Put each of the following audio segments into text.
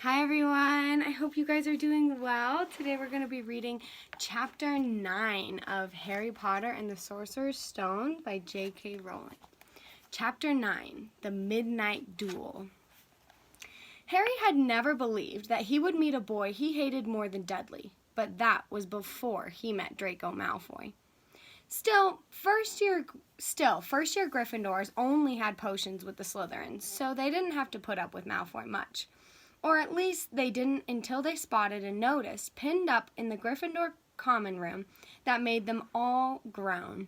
Hi everyone, I hope you guys are doing well. Today we're going to be reading Chapter 9 of Harry Potter and the Sorcerer's Stone by J.K. Rowling. Chapter 9, The Midnight Duel. Harry had never believed that he would meet a boy he hated more than Dudley, but that was before he met Draco Malfoy. Still, first-year Gryffindors only had potions with the Slytherins, so they didn't have to put up with Malfoy much. Or at least they didn't until they spotted a notice pinned up in the Gryffindor common room that made them all groan.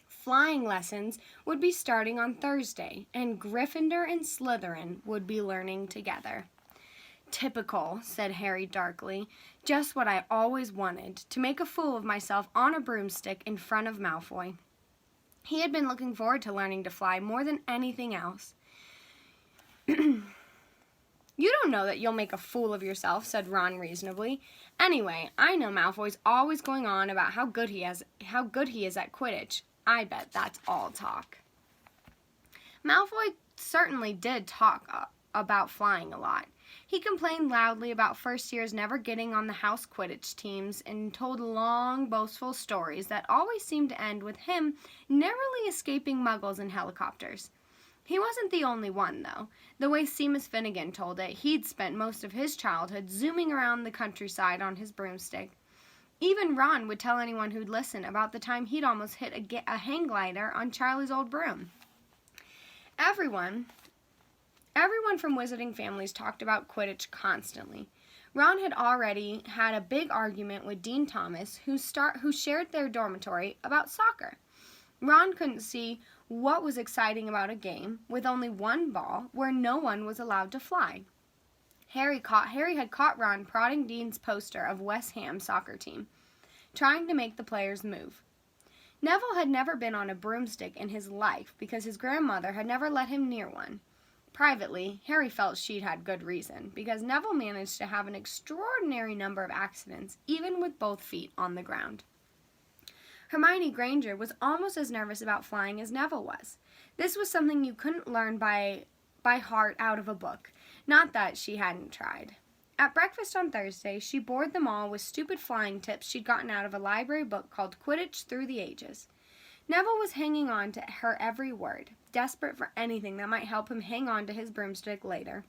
Flying lessons would be starting on Thursday, and Gryffindor and Slytherin would be learning together. "Typical," said Harry darkly. "Just what I always wanted, to make a fool of myself on a broomstick in front of Malfoy." He had been looking forward to learning to fly more than anything else. "You don't know that you'll make a fool of yourself," said Ron reasonably. "Anyway, I know Malfoy's always going on about how good he is at Quidditch. I bet that's all talk." Malfoy certainly did talk about flying a lot. He complained loudly about first years never getting on the house Quidditch teams and told long, boastful stories that always seemed to end with him narrowly escaping muggles in helicopters. He wasn't the only one, though. The way Seamus Finnegan told it, he'd spent most of his childhood zooming around the countryside on his broomstick. Even Ron would tell anyone who'd listen about the time he'd almost hit a hang glider on Charlie's old broom. Everyone from Wizarding families talked about Quidditch constantly. Ron had already had a big argument with Dean Thomas, who shared their dormitory, about soccer. Ron couldn't see what was exciting about a game with only one ball where no one was allowed to fly. Harry had caught Ron prodding Dean's poster of West Ham's soccer team, trying to make the players move. Neville had never been on a broomstick in his life because his grandmother had never let him near one. Privately, Harry felt she'd had good reason, because Neville managed to have an extraordinary number of accidents, even with both feet on the ground. Hermione Granger was almost as nervous about flying as Neville was. This was something you couldn't learn by heart out of a book, not that she hadn't tried. At breakfast on Thursday, she bored them all with stupid flying tips she'd gotten out of a library book called Quidditch Through the Ages. Neville was hanging on to her every word, desperate for anything that might help him hang on to his broomstick later.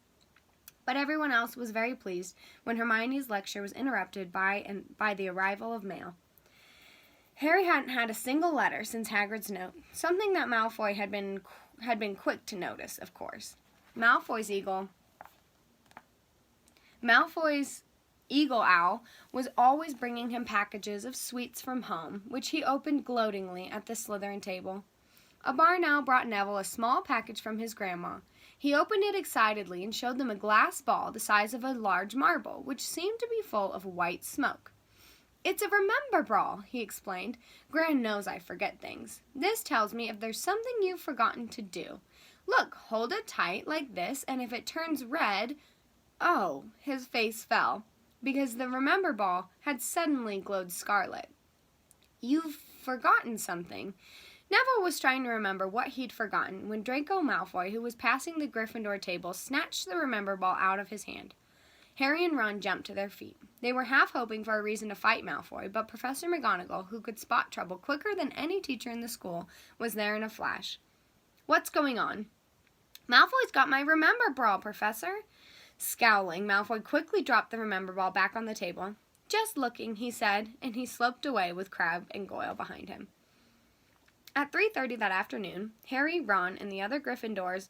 But everyone else was very pleased when Hermione's lecture was interrupted by the arrival of mail. Harry hadn't had a single letter since Hagrid's note, something that Malfoy had been quick to notice, of course. Malfoy's eagle owl was always bringing him packages of sweets from home, which he opened gloatingly at the Slytherin table. A barn owl brought Neville a small package from his grandma. He opened it excitedly and showed them a glass ball the size of a large marble, which seemed to be full of white smoke. "It's a remember ball," he explained. "Gran knows I forget things. This tells me if there's something you've forgotten to do. Look, hold it tight like this, and if it turns red—" Oh, his face fell, because the remember ball had suddenly glowed scarlet. "You've forgotten something." Neville was trying to remember what he'd forgotten when Draco Malfoy, who was passing the Gryffindor table, snatched the remember ball out of his hand. Harry and Ron jumped to their feet. They were half hoping for a reason to fight Malfoy, but Professor McGonagall, who could spot trouble quicker than any teacher in the school, was there in a flash. "What's going on?" "Malfoy's got my remember ball, Professor." Scowling, Malfoy quickly dropped the remember ball back on the table. "Just looking," he said, and he sloped away with Crabbe and Goyle behind him. At 3:30 that afternoon, Harry, Ron, and the other Gryffindors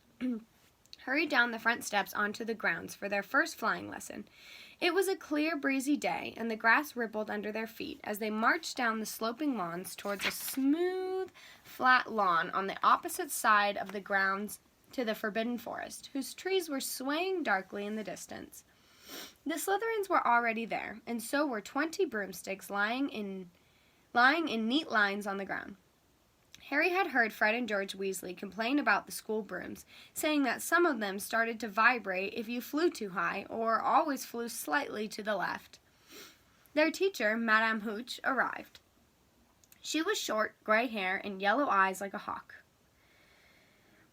hurried down the front steps onto the grounds for their first flying lesson. It was a clear, breezy day, and the grass rippled under their feet as they marched down the sloping lawns towards a smooth, flat lawn on the opposite side of the grounds to the Forbidden Forest, whose trees were swaying darkly in the distance. The Slytherins were already there, and so were 20 broomsticks lying in neat lines on the ground. Harry had heard Fred and George Weasley complain about the school brooms, saying that some of them started to vibrate if you flew too high, or always flew slightly to the left. Their teacher, Madame Hooch, arrived. She was short, gray hair, and yellow eyes like a hawk.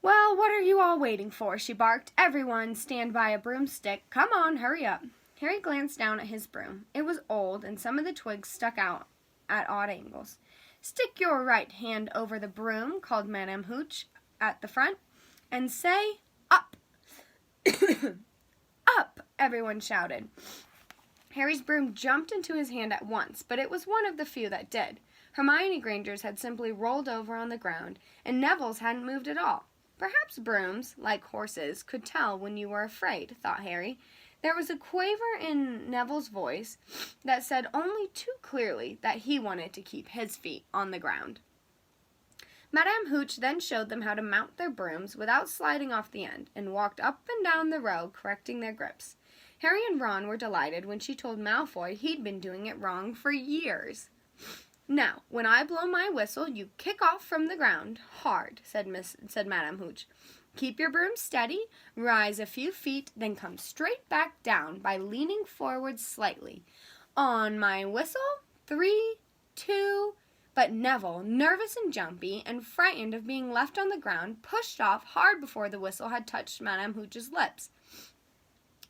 Well, what are you all waiting for? She barked. Everyone stand by a broomstick. Come on, hurry up. Harry glanced down at his broom. It was old, and some of the twigs stuck out at odd angles. Stick your right hand over the broom, called Madame Hooch at the front, and say, up. Up, everyone shouted. Harry's broom jumped into his hand at once, but it was one of the few that did. Hermione Granger's had simply rolled over on the ground, and Neville's hadn't moved at all. Perhaps brooms, like horses, could tell when you were afraid, thought Harry. There was a quaver in Neville's voice that said only too clearly that he wanted to keep his feet on the ground. Madame Hooch then showed them how to mount their brooms without sliding off the end, and walked up and down the row, correcting their grips. Harry and Ron were delighted when she told Malfoy he'd been doing it wrong for years. Now, when I blow my whistle, you kick off from the ground, hard, said Madame Hooch. Keep your broom steady, rise a few feet, then come straight back down by leaning forward slightly. On my whistle, 3, 2... But Neville, nervous and jumpy, and frightened of being left on the ground, pushed off hard before the whistle had touched Madame Hooch's lips.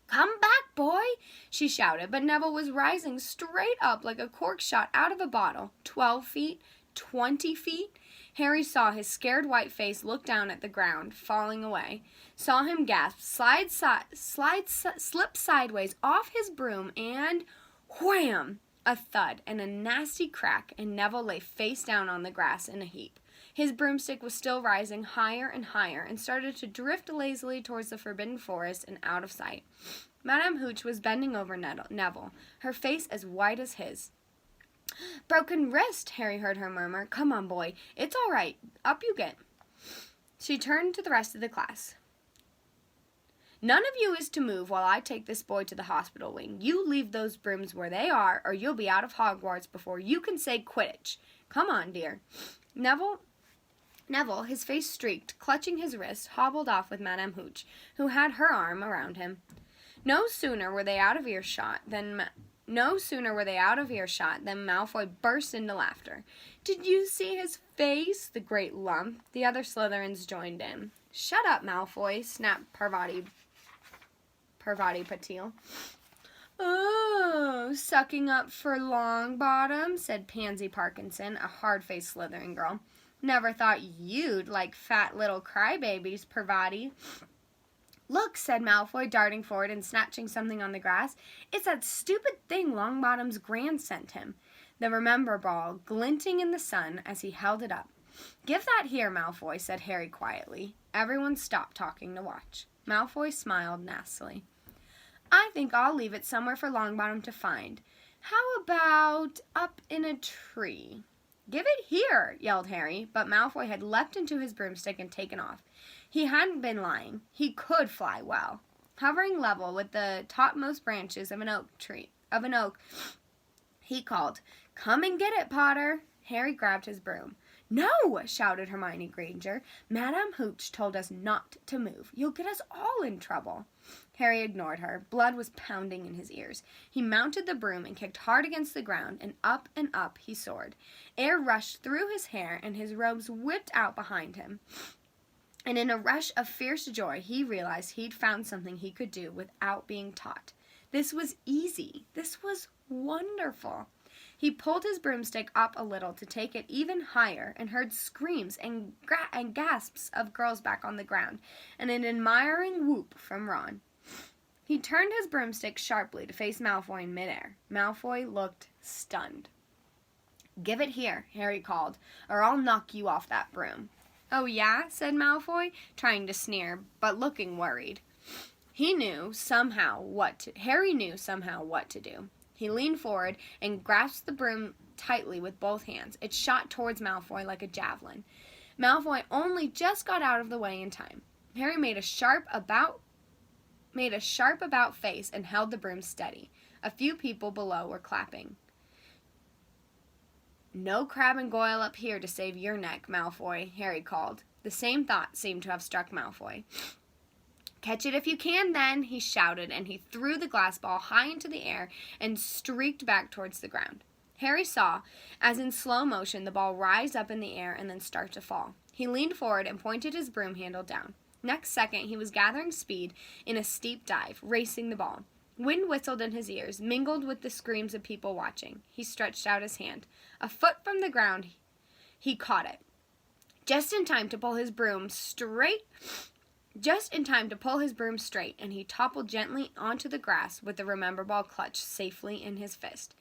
Come back, boy, she shouted, but Neville was rising straight up like a cork shot out of a bottle. 12 feet, 20 feet. Harry saw his scared white face look down at the ground, falling away. Saw him gasp, slip sideways off his broom, and wham! A thud and a nasty crack, and Neville lay face down on the grass in a heap. His broomstick was still rising higher and higher, and started to drift lazily towards the Forbidden Forest and out of sight. Madame Hooch was bending over Neville, her face as white as his. Broken wrist, Harry heard her murmur. Come on, boy. It's all right. Up you get. She turned to the rest of the class. None of you is to move while I take this boy to the hospital wing. You leave those brooms where they are, or you'll be out of Hogwarts before you can say Quidditch. Come on, dear. Neville, his face streaked, clutching his wrist, hobbled off with Madame Hooch, who had her arm around him. No sooner were they out of earshot than Malfoy burst into laughter. Did you see his face? The great lump. The other Slytherins joined in. Shut up, Malfoy, snapped Parvati Patil. Oh, sucking up for Longbottom, said Pansy Parkinson, a hard-faced Slytherin girl. Never thought you'd like fat little crybabies, Parvati. Look, said Malfoy, darting forward and snatching something on the grass. It's that stupid thing Longbottom's Gran sent him. The Remember Ball, glinting in the sun as he held it up. Give that here, Malfoy, said Harry quietly. Everyone stopped talking to watch. Malfoy smiled nastily. I think I'll leave it somewhere for Longbottom to find. How about up in a tree? Give it here, yelled Harry, but Malfoy had leapt into his broomstick and taken off. He hadn't been lying. He could fly well. Hovering level with the topmost branches of an oak, he called, Come and get it, Potter. Harry grabbed his broom. No, shouted Hermione Granger. Madame Hooch told us not to move. You'll get us all in trouble. Harry ignored her. Blood was pounding in his ears. He mounted the broom and kicked hard against the ground, and up he soared. Air rushed through his hair, and his robes whipped out behind him. And in a rush of fierce joy, he realized he'd found something he could do without being taught. This was easy. This was wonderful. He pulled his broomstick up a little to take it even higher, and heard screams and gasps of girls back on the ground, and an admiring whoop from Ron. He turned his broomstick sharply to face Malfoy in midair. Malfoy looked stunned. Give it here, Harry called, or I'll knock you off that broom. Oh, yeah, said Malfoy, trying to sneer, but looking worried. Harry knew somehow what to do. He leaned forward and grasped the broom tightly with both hands. It shot towards Malfoy like a javelin. Malfoy only just got out of the way in time. Harry made a sharp about face and held the broom steady. A few people below were clapping. No Crab and Goyle up here to save your neck, Malfoy, Harry called. The same thought seemed to have struck Malfoy. Catch it if you can, then, he shouted, and he threw the glass ball high into the air and streaked back towards the ground. Harry saw, as in slow motion, the ball rise up in the air and then start to fall. He leaned forward and pointed his broom handle down. Next second, he was gathering speed in a steep dive, racing the ball. Wind whistled in his ears, mingled with the screams of people watching. He stretched out his hand. A foot from the ground, he caught it. Just in time to pull his broom straight, and he toppled gently onto the grass with the remember ball clutched safely in his fist.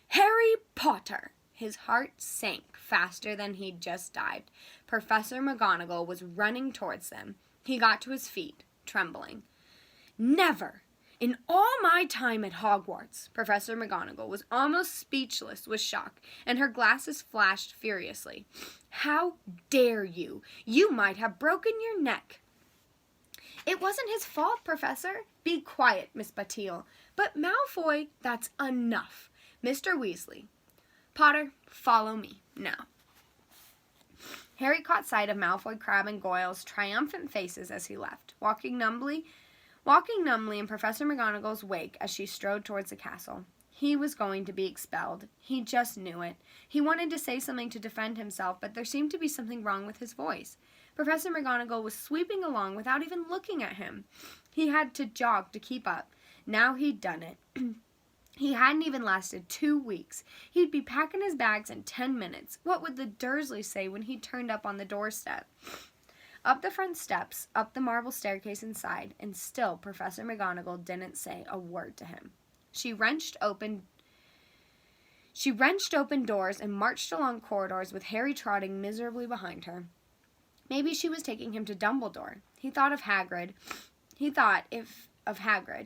Harry Potter! His heart sank faster than he'd just dived. Professor McGonagall was running towards them. He got to his feet, trembling. Never! In all my time at Hogwarts, Professor McGonagall was almost speechless with shock, and her glasses flashed furiously. How dare you? You might have broken your neck. It wasn't his fault, Professor. Be quiet, Miss Batille. But Malfoy, that's enough. Mr. Weasley. Potter, follow me, now. Harry caught sight of Malfoy, Crabbe, and Goyle's triumphant faces as he left, walking numbly in Professor McGonagall's wake as she strode towards the castle. He was going to be expelled. He just knew it. He wanted to say something to defend himself, but there seemed to be something wrong with his voice. Professor McGonagall was sweeping along without even looking at him. He had to jog to keep up. Now he'd done it. He hadn't even lasted 2 weeks. He'd be packing his bags in 10 minutes. What would the Dursleys say when he turned up on the doorstep? Up the front steps, up the marble staircase inside, and still Professor McGonagall didn't say a word to him. She wrenched open doors and marched along corridors with Harry trotting miserably behind her. Maybe she was taking him to Dumbledore. He thought of Hagrid,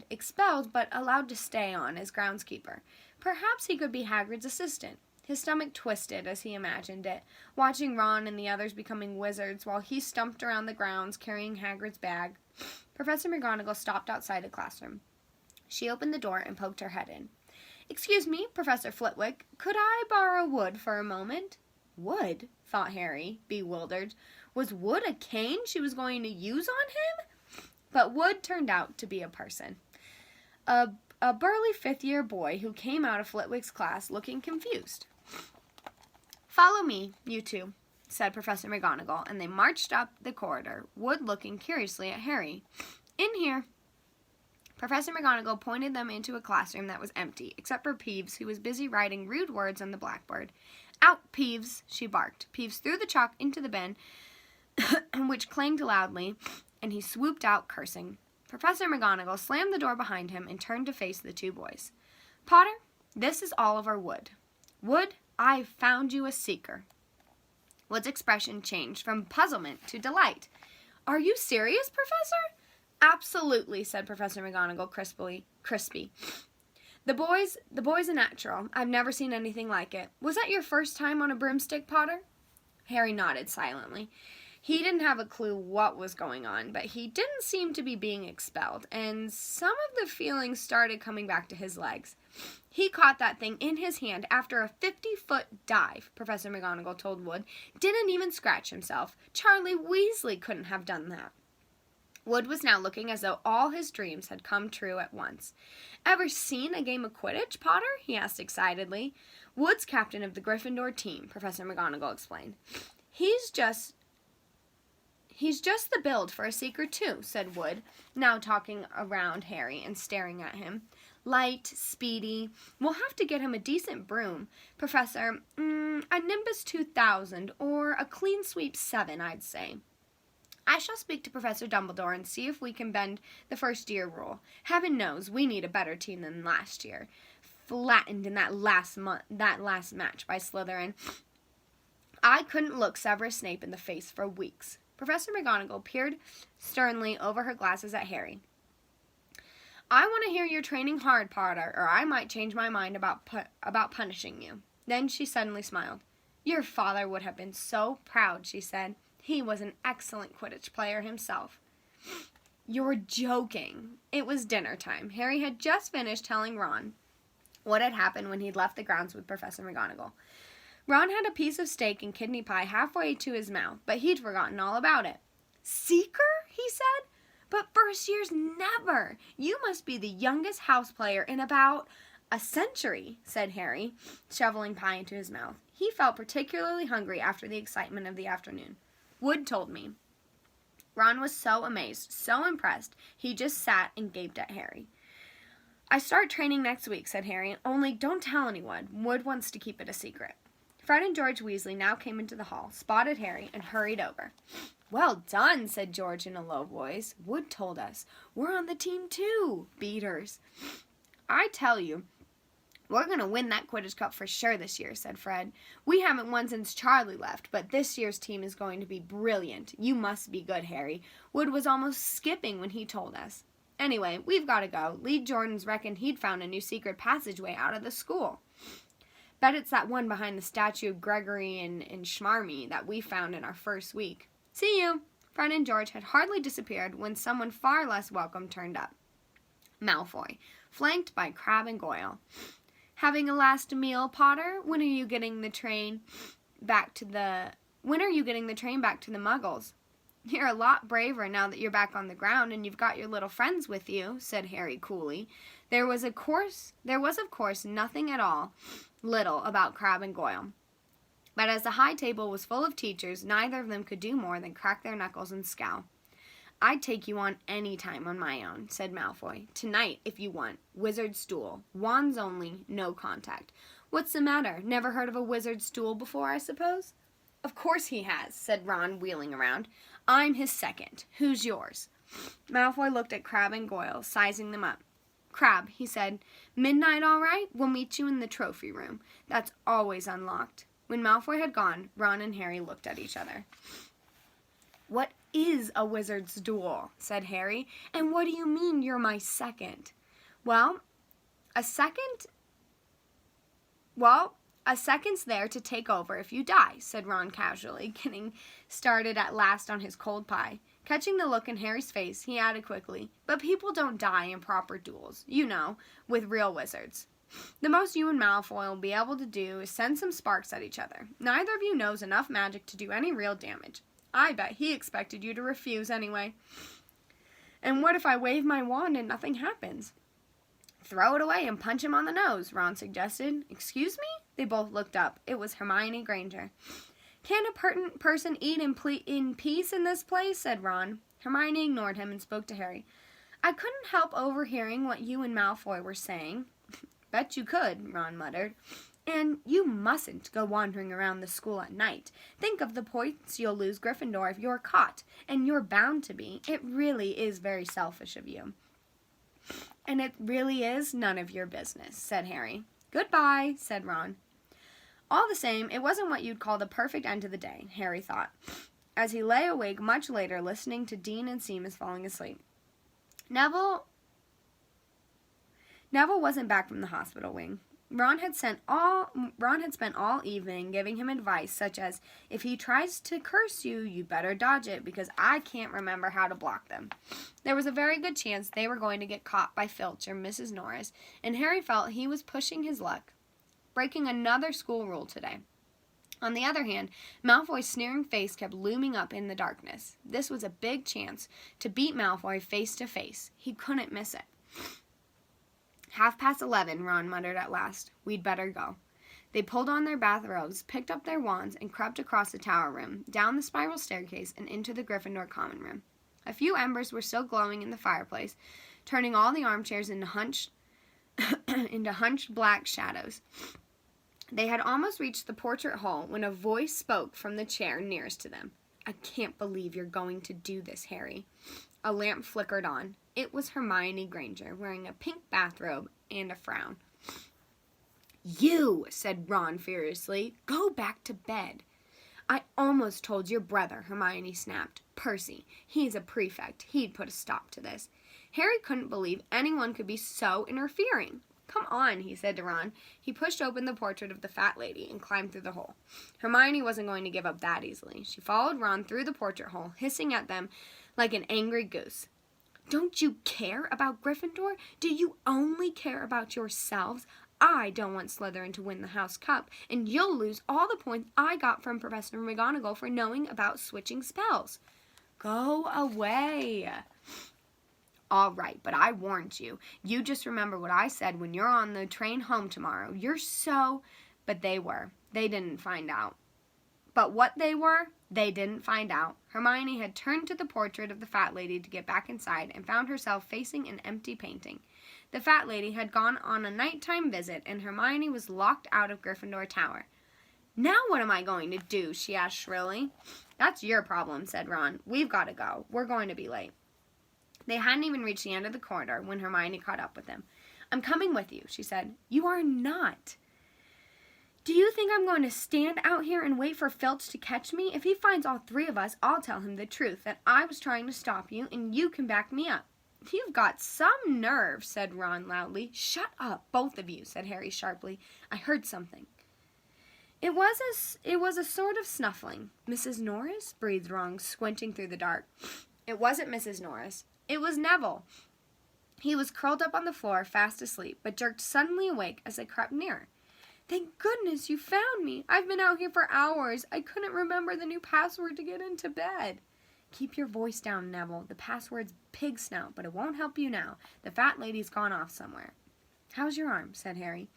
expelled but allowed to stay on as groundskeeper. Perhaps he could be Hagrid's assistant. His stomach twisted as he imagined it, watching Ron and the others becoming wizards while he stumped around the grounds carrying Hagrid's bag. Professor McGonagall stopped outside the classroom. She opened the door and poked her head in. Excuse me, Professor Flitwick, could I borrow wood for a moment? Wood? Thought Harry, bewildered. Was wood a cane she was going to use on him? But Wood turned out to be a person. A burly fifth-year boy who came out of Flitwick's class looking confused. Follow me, you two, said Professor McGonagall, and they marched up the corridor, Wood looking curiously at Harry. In here. Professor McGonagall pointed them into a classroom that was empty, except for Peeves, who was busy writing rude words on the blackboard. Out, Peeves, she barked. Peeves threw the chalk into the bin, which clanged loudly, and he swooped out, cursing. Professor McGonagall slammed the door behind him and turned to face the two boys. Potter, this is Oliver Wood. Wood, I've found you a seeker. Wood's expression changed from puzzlement to delight. Are you serious, Professor? Absolutely, said Professor McGonagall crispy. The boy's a natural. I've never seen anything like it. Was that your first time on a broomstick, Potter? Harry nodded silently. He didn't have a clue what was going on, but he didn't seem to be being expelled, and some of the feelings started coming back to his legs. He caught that thing in his hand after a 50-foot dive, Professor McGonagall told Wood. Didn't even scratch himself. Charlie Weasley couldn't have done that. Wood was now looking as though all his dreams had come true at once. Ever seen a game of Quidditch, Potter? He asked excitedly. Wood's captain of the Gryffindor team, Professor McGonagall explained. He's just the build for a seeker, too, said Wood, now talking around Harry and staring at him. Light, speedy. We'll have to get him a decent broom. Professor, a Nimbus 2000 or a Clean Sweep 7, I'd say. I shall speak to Professor Dumbledore and see if we can bend the first-year rule. Heaven knows we need a better team than last year. Flattened in that last match by Slytherin. I couldn't look Severus Snape in the face for weeks. Professor McGonagall peered sternly over her glasses at Harry. I want to hear you're training hard, Potter, or I might change my mind about punishing you. Then she suddenly smiled. Your father would have been so proud, she said. He was an excellent Quidditch player himself. You're joking. It was dinner time. Harry had just finished telling Ron what had happened when he'd left the grounds with Professor McGonagall. Ron had a piece of steak and kidney pie halfway to his mouth, but he'd forgotten all about it. Seeker? He said. But first years never. You must be the youngest house player in about a century, said Harry, shoveling pie into his mouth. He felt particularly hungry after the excitement of the afternoon. Wood told me." Ron was so amazed, so impressed, he just sat and gaped at Harry. "I start training next week," said Harry, "only don't tell anyone. Wood wants to keep it a secret." Fred and George Weasley now came into the hall, spotted Harry, and hurried over. "Well done," said George in a low voice. "Wood told us. We're on the team too. Beaters." "I tell you, we're going to win that Quidditch Cup for sure this year," said Fred. "We haven't won since Charlie left, but this year's team is going to be brilliant. You must be good, Harry. Wood was almost skipping when he told us. Anyway, we've got to go. Lee Jordan's reckoned he'd found a new secret passageway out of the school. Bet it's that one behind the statue of Gregory and Schmarmy that we found in our first week. See you." Fred and George had hardly disappeared when someone far less welcome turned up. Malfoy, flanked by Crabbe and Goyle. "Having a last meal, Potter? When are you getting the train back to the Muggles?" "You're a lot braver now that you're back on the ground and you've got your little friends with you," said Harry coolly. There was of course nothing at all little about Crabbe and Goyle. But as the high table was full of teachers, neither of them could do more than crack their knuckles and scowl. "I'd take you on any time on my own," said Malfoy. "Tonight, if you want. Wizard's duel. Wands only, no contact." "What's the matter? Never heard of a wizard's duel before, I suppose?" "Of course he has," said Ron, wheeling around. "I'm his second. Who's yours?" Malfoy looked at Crabbe and Goyle, sizing them up. "Crabbe," he said, "midnight all right? We'll meet you in the trophy room. That's always unlocked." When Malfoy had gone, Ron and Harry looked at each other. "What is a wizard's duel?" said Harry. "And what do you mean you're my second?" Well, a second's there to take over if you die," said Ron casually, getting started at last on his cold pie. Catching the look in Harry's face, he added quickly, "But people don't die in proper duels, you know, with real wizards. The most you and Malfoy will be able to do is send some sparks at each other. Neither of you knows enough magic to do any real damage. I bet he expected you to refuse anyway." "And what if I wave my wand and nothing happens?" "Throw it away and punch him on the nose," Ron suggested. "Excuse me?" They both looked up. It was Hermione Granger. "Can't a person eat in peace in this place?" said Ron. Hermione ignored him and spoke to Harry. "I couldn't help overhearing what you and Malfoy were saying." "Bet you could," Ron muttered. "And you mustn't go wandering around the school at night. Think of the points you'll lose, Gryffindor, if you're caught. And you're bound to be. It really is very selfish of you." "And it really is none of your business," said Harry. "Goodbye," said Ron. All the same, it wasn't what you'd call the perfect end to the day, Harry thought, as he lay awake much later listening to Dean and Seamus falling asleep. Neville wasn't back from the hospital wing. Ron had spent all evening giving him advice such as, "If he tries to curse you, you better dodge it because I can't remember how to block them." There was a very good chance they were going to get caught by Filch or Mrs. Norris, and Harry felt he was pushing his luck, breaking another school rule today. On the other hand, Malfoy's sneering face kept looming up in the darkness. This was a big chance to beat Malfoy face to face. He couldn't miss it. 11:30, Ron muttered at last. "We'd better go." They pulled on their bathrobes, picked up their wands, and crept across the tower room, down the spiral staircase, and into the Gryffindor common room. A few embers were still glowing in the fireplace, turning all the armchairs into hunched black shadows. They had almost reached the portrait hall when a voice spoke from the chair nearest to them. "I can't believe you're going to do this, Harry." A lamp flickered on. It was Hermione Granger, wearing a pink bathrobe and a frown. "You," said Ron furiously, "go back to bed." "I almost told your brother," Hermione snapped. "Percy, he's a prefect. He'd put a stop to this." Harry couldn't believe anyone could be so interfering. "Come on," he said to Ron. He pushed open the portrait of the fat lady and climbed through the hole. Hermione wasn't going to give up that easily. She followed Ron through the portrait hole, hissing at them like an angry goose. "Don't you care about Gryffindor? Do you only care about yourselves? I don't want Slytherin to win the House Cup, and you'll lose all the points I got from Professor McGonagall for knowing about switching spells." "Go away." "All right, but I warned you. You just remember what I said when you're on the train home tomorrow. You're so..." But they were. They didn't find out. But what they were, they didn't find out. Hermione had turned to the portrait of the fat lady to get back inside and found herself facing an empty painting. The fat lady had gone on a nighttime visit, and Hermione was locked out of Gryffindor Tower. "Now what am I going to do?" she asked shrilly. "That's your problem," said Ron. "We've got to go. We're going to be late." They hadn't even reached the end of the corridor when Hermione caught up with them. "I'm coming with you," she said. "You are not." "Do you think I'm going to stand out here and wait for Filch to catch me? If he finds all three of us, I'll tell him the truth, that I was trying to stop you, and you can back me up." "You've got some nerve," said Ron loudly. "Shut up, both of you," said Harry sharply. "I heard something." It was a sort of snuffling. "Mrs. Norris?" breathed Ron, squinting through the dark. It wasn't Mrs. Norris. It was Neville. He was curled up on the floor, fast asleep, but jerked suddenly awake as they crept nearer. "Thank goodness you found me. I've been out here for hours. I couldn't remember the new password to get into bed." "Keep your voice down, Neville. The password's pig snout, but it won't help you now. The fat lady's gone off somewhere." "How's your arm?" said Harry.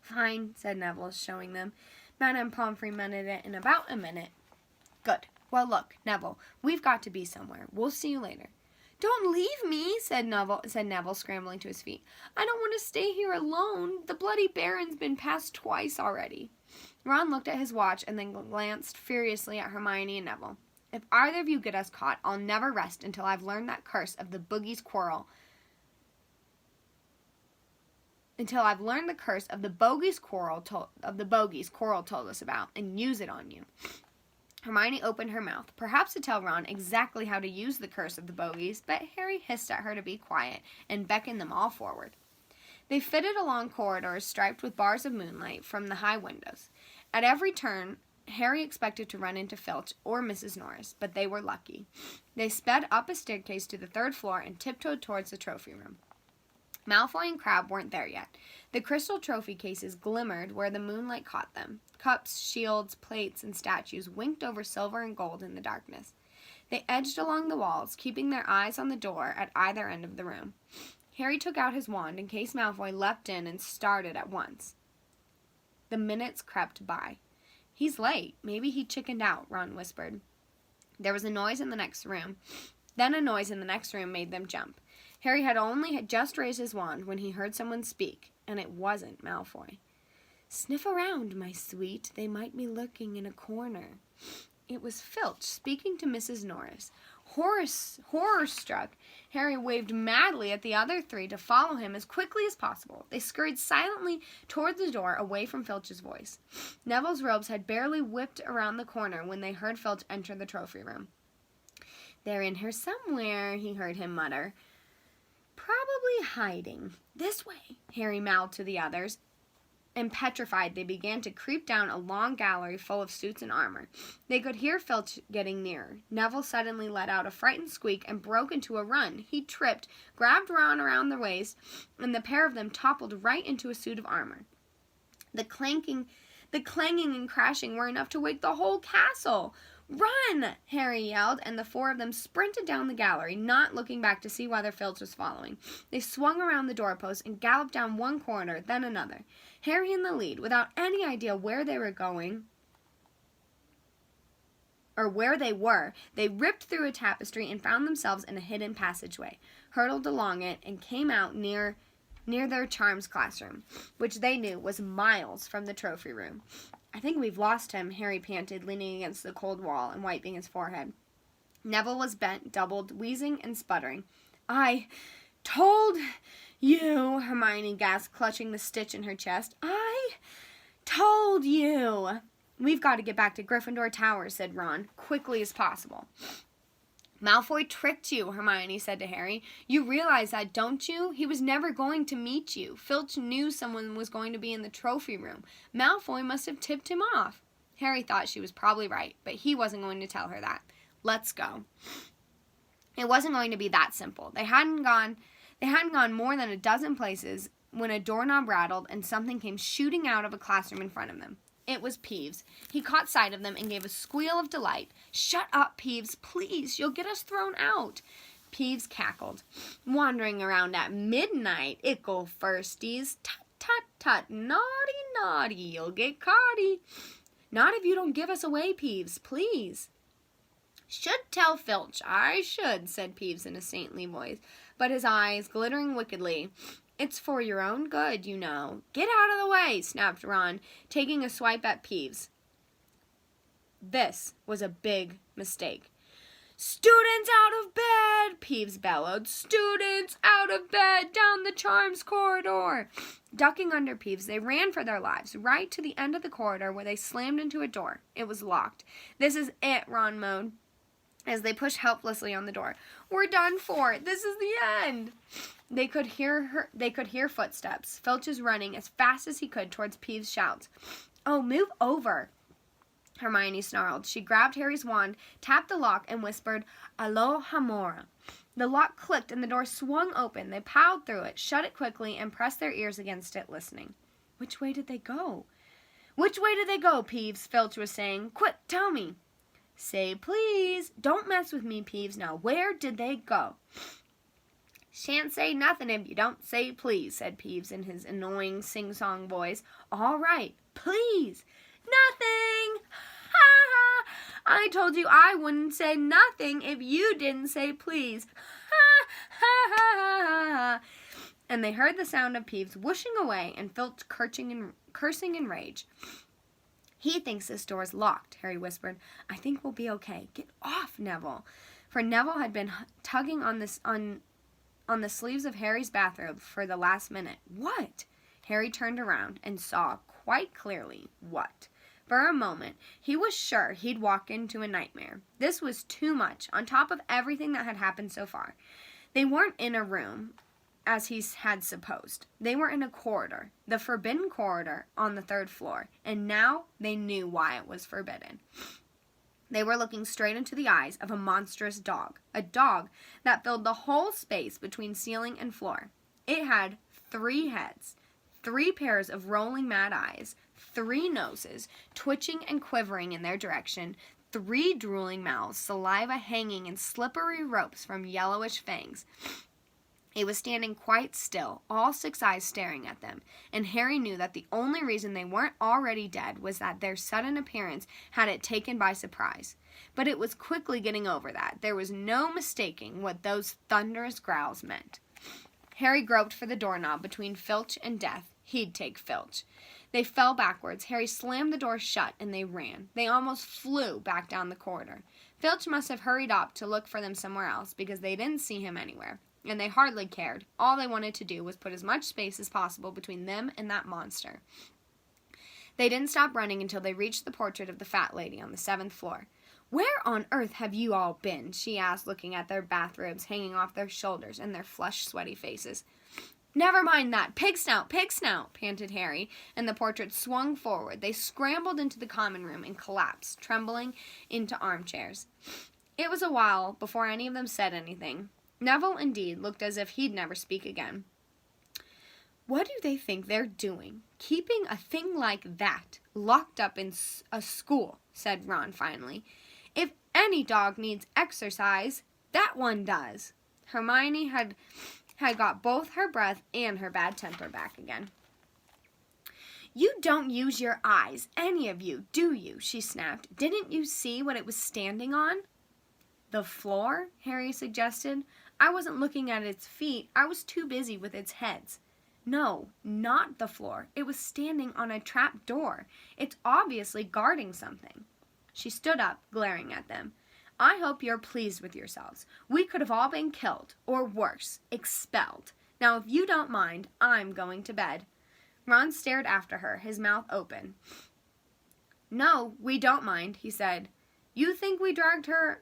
"Fine," said Neville, showing them. Madame Pomfrey mended it in about a minute. "Good. Well, look, Neville, we've got to be somewhere. We'll see you later." "Don't leave me," said Neville, scrambling to his feet. "I don't want to stay here alone. The Bloody Baron's been passed twice already." Ron looked at his watch and then glanced furiously at Hermione and Neville. "If either of you get us caught, I'll never rest until I've learned that curse of the bogies quarrel. Quirrell told us about, and use it on you." Hermione opened her mouth, perhaps to tell Ron exactly how to use the curse of the bogies, but Harry hissed at her to be quiet and beckoned them all forward. They fitted along corridors striped with bars of moonlight from the high windows. At every turn, Harry expected to run into Filch or Mrs. Norris, but they were lucky. They sped up a staircase to the third floor and tiptoed towards the trophy room. Malfoy and Crabbe weren't there yet. The crystal trophy cases glimmered where the moonlight caught them. Cups, shields, plates, and statues winked over silver and gold in the darkness. They edged along the walls, keeping their eyes on the door at either end of the room. Harry took out his wand in case Malfoy leapt in and started at once. The minutes crept by. "He's late. Maybe he chickened out," Ron whispered. There was a noise in the next room. Then a noise in the next room made them jump. Harry had just raised his wand when he heard someone speak, and it wasn't Malfoy. "Sniff around, my sweet. They might be lurking in a corner." It was Filch speaking to Mrs. Norris. Horror-struck, Harry waved madly at the other three to follow him as quickly as possible. They scurried silently toward the door, away from Filch's voice. Neville's robes had barely whipped around the corner when they heard Filch enter the trophy room. "They're in here somewhere," he heard him mutter. "Probably hiding. This way," Harry mouthed to the others, and petrified, they began to creep down a long gallery full of suits and armor. They could hear Filch getting nearer. Neville suddenly let out a frightened squeak and broke into a run. He tripped, grabbed Ron around the waist, and the pair of them toppled right into a suit of armor. The clanging and crashing were enough to wake the whole castle. "Run!" Harry yelled, and the four of them sprinted down the gallery, not looking back to see whether Filch was following. They swung around the doorpost and galloped down one corridor, then another. Harry in the lead, without any idea where they were going, or where they were, they ripped through a tapestry and found themselves in a hidden passageway, hurtled along it, and came out near their charms classroom, which they knew was miles from the trophy room. "I think we've lost him," Harry panted, leaning against the cold wall and wiping his forehead. Neville was bent, doubled, wheezing and sputtering. "I told you," Hermione gasped, clutching the stitch in her chest. "I told you." "We've got to get back to Gryffindor Tower," said Ron, quickly as possible. "Malfoy tricked you," Hermione said to Harry. "You realize that, don't you? He was never going to meet you. Filch knew someone was going to be in the trophy room. Malfoy must have tipped him off." Harry thought she was probably right, but he wasn't going to tell her that. "Let's go." It wasn't going to be that simple. They hadn't gone more than a dozen places when a doorknob rattled and something came shooting out of a classroom in front of them. It was Peeves. He caught sight of them and gave a squeal of delight. "Shut up, Peeves, please. You'll get us thrown out." Peeves cackled. "Wandering around at midnight, ickle firsties. Tut, tut, tut. Naughty, naughty. You'll get caughty." Not if you don't give us away, Peeves, please. Should tell Filch, I should, said Peeves in a saintly voice, but his eyes glittering wickedly. It's for your own good, you know. Get out of the way, snapped Ron, taking a swipe at Peeves. This was a big mistake. Students out of bed, Peeves bellowed. Students out of bed, down the Charms corridor. Ducking under Peeves, they ran for their lives, right to the end of the corridor where they slammed into a door. It was locked. This is it, Ron moaned, as they pushed helplessly on the door. We're done for. This is the end. They could hear footsteps. Filch was running as fast as he could towards Peeves' shouts. Oh, move over, Hermione snarled. She grabbed Harry's wand, tapped the lock, and whispered, Alohomora. The lock clicked and the door swung open. They piled through it, shut it quickly, and pressed their ears against it, listening. Which way did they go? Which way did they go, Peeves? Filch was saying. Quick, tell me. Say please. Don't mess with me, Peeves. Now, where did they go? Shan't say nothing if you don't say please, said Peeves in his annoying sing-song voice. All right, please. Nothing. Ha ha. I told you I wouldn't say nothing if you didn't say please. Ha ha ha ha ha. And they heard the sound of Peeves whooshing away and Filch cursing in rage. He thinks this door's locked, Harry whispered. I think we'll be okay. Get off, Neville. For Neville had been tugging on the sleeves of Harry's bathrobe for the last minute. What? Harry turned around and saw quite clearly what. For a moment, he was sure he'd walk into a nightmare. This was too much, on top of everything that had happened so far. They weren't in a room, as he had supposed. They were in a corridor, the forbidden corridor on the 3rd floor, and now they knew why it was forbidden. They were looking straight into the eyes of a monstrous dog, a dog that filled the whole space between ceiling and floor. It had 3 heads, 3 pairs of rolling mad eyes, 3 noses, twitching and quivering in their direction, 3 drooling mouths, saliva hanging in slippery ropes from yellowish fangs. It was standing quite still, all 6 eyes staring at them, and Harry knew that the only reason they weren't already dead was that their sudden appearance had it taken by surprise. But it was quickly getting over that. There was no mistaking what those thunderous growls meant. Harry groped for the doorknob between Filch and Death. He'd take Filch. They fell backwards. Harry slammed the door shut, and they ran. They almost flew back down the corridor. Filch must have hurried up to look for them somewhere else, because they didn't see him anywhere. And they hardly cared. All they wanted to do was put as much space as possible between them and that monster. They didn't stop running until they reached the portrait of the fat lady on the 7th floor. Where on earth have you all been? She asked, looking at their bathrobes hanging off their shoulders and their flushed, sweaty faces. Never mind that. Pig snout, panted Harry, and the portrait swung forward. They scrambled into the common room and collapsed, trembling, into armchairs. It was a while before any of them said anything. Neville, indeed, looked as if he'd never speak again. What do they think they're doing? Keeping a thing like that locked up in a school, said Ron finally. If any dog needs exercise, that one does. Hermione had got both her breath and her bad temper back again. You don't use your eyes, any of you, do you? She snapped. Didn't you see what it was standing on? The floor, Harry suggested. I wasn't looking at its feet. I was too busy with its heads. No, not the floor. It was standing on a trap door. It's obviously guarding something. She stood up, glaring at them. I hope you're pleased with yourselves. We could have all been killed, or worse, expelled. Now, if you don't mind, I'm going to bed. Ron stared after her, his mouth open. No, we don't mind, he said. You'd think we dragged her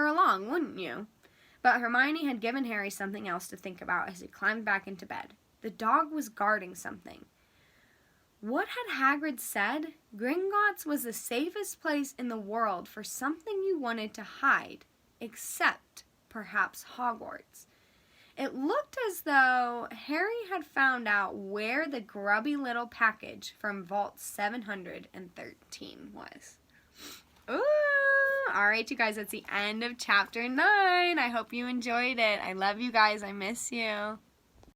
along, wouldn't you? But Hermione had given Harry something else to think about as he climbed back into bed. The dog was guarding something. What had Hagrid said? Gringotts was the safest place in the world for something you wanted to hide, except perhaps Hogwarts. It looked as though Harry had found out where the grubby little package from Vault 713 was. Ooh! Alright, you guys, that's the end of Chapter 9. I hope you enjoyed it. I love you guys. I miss you.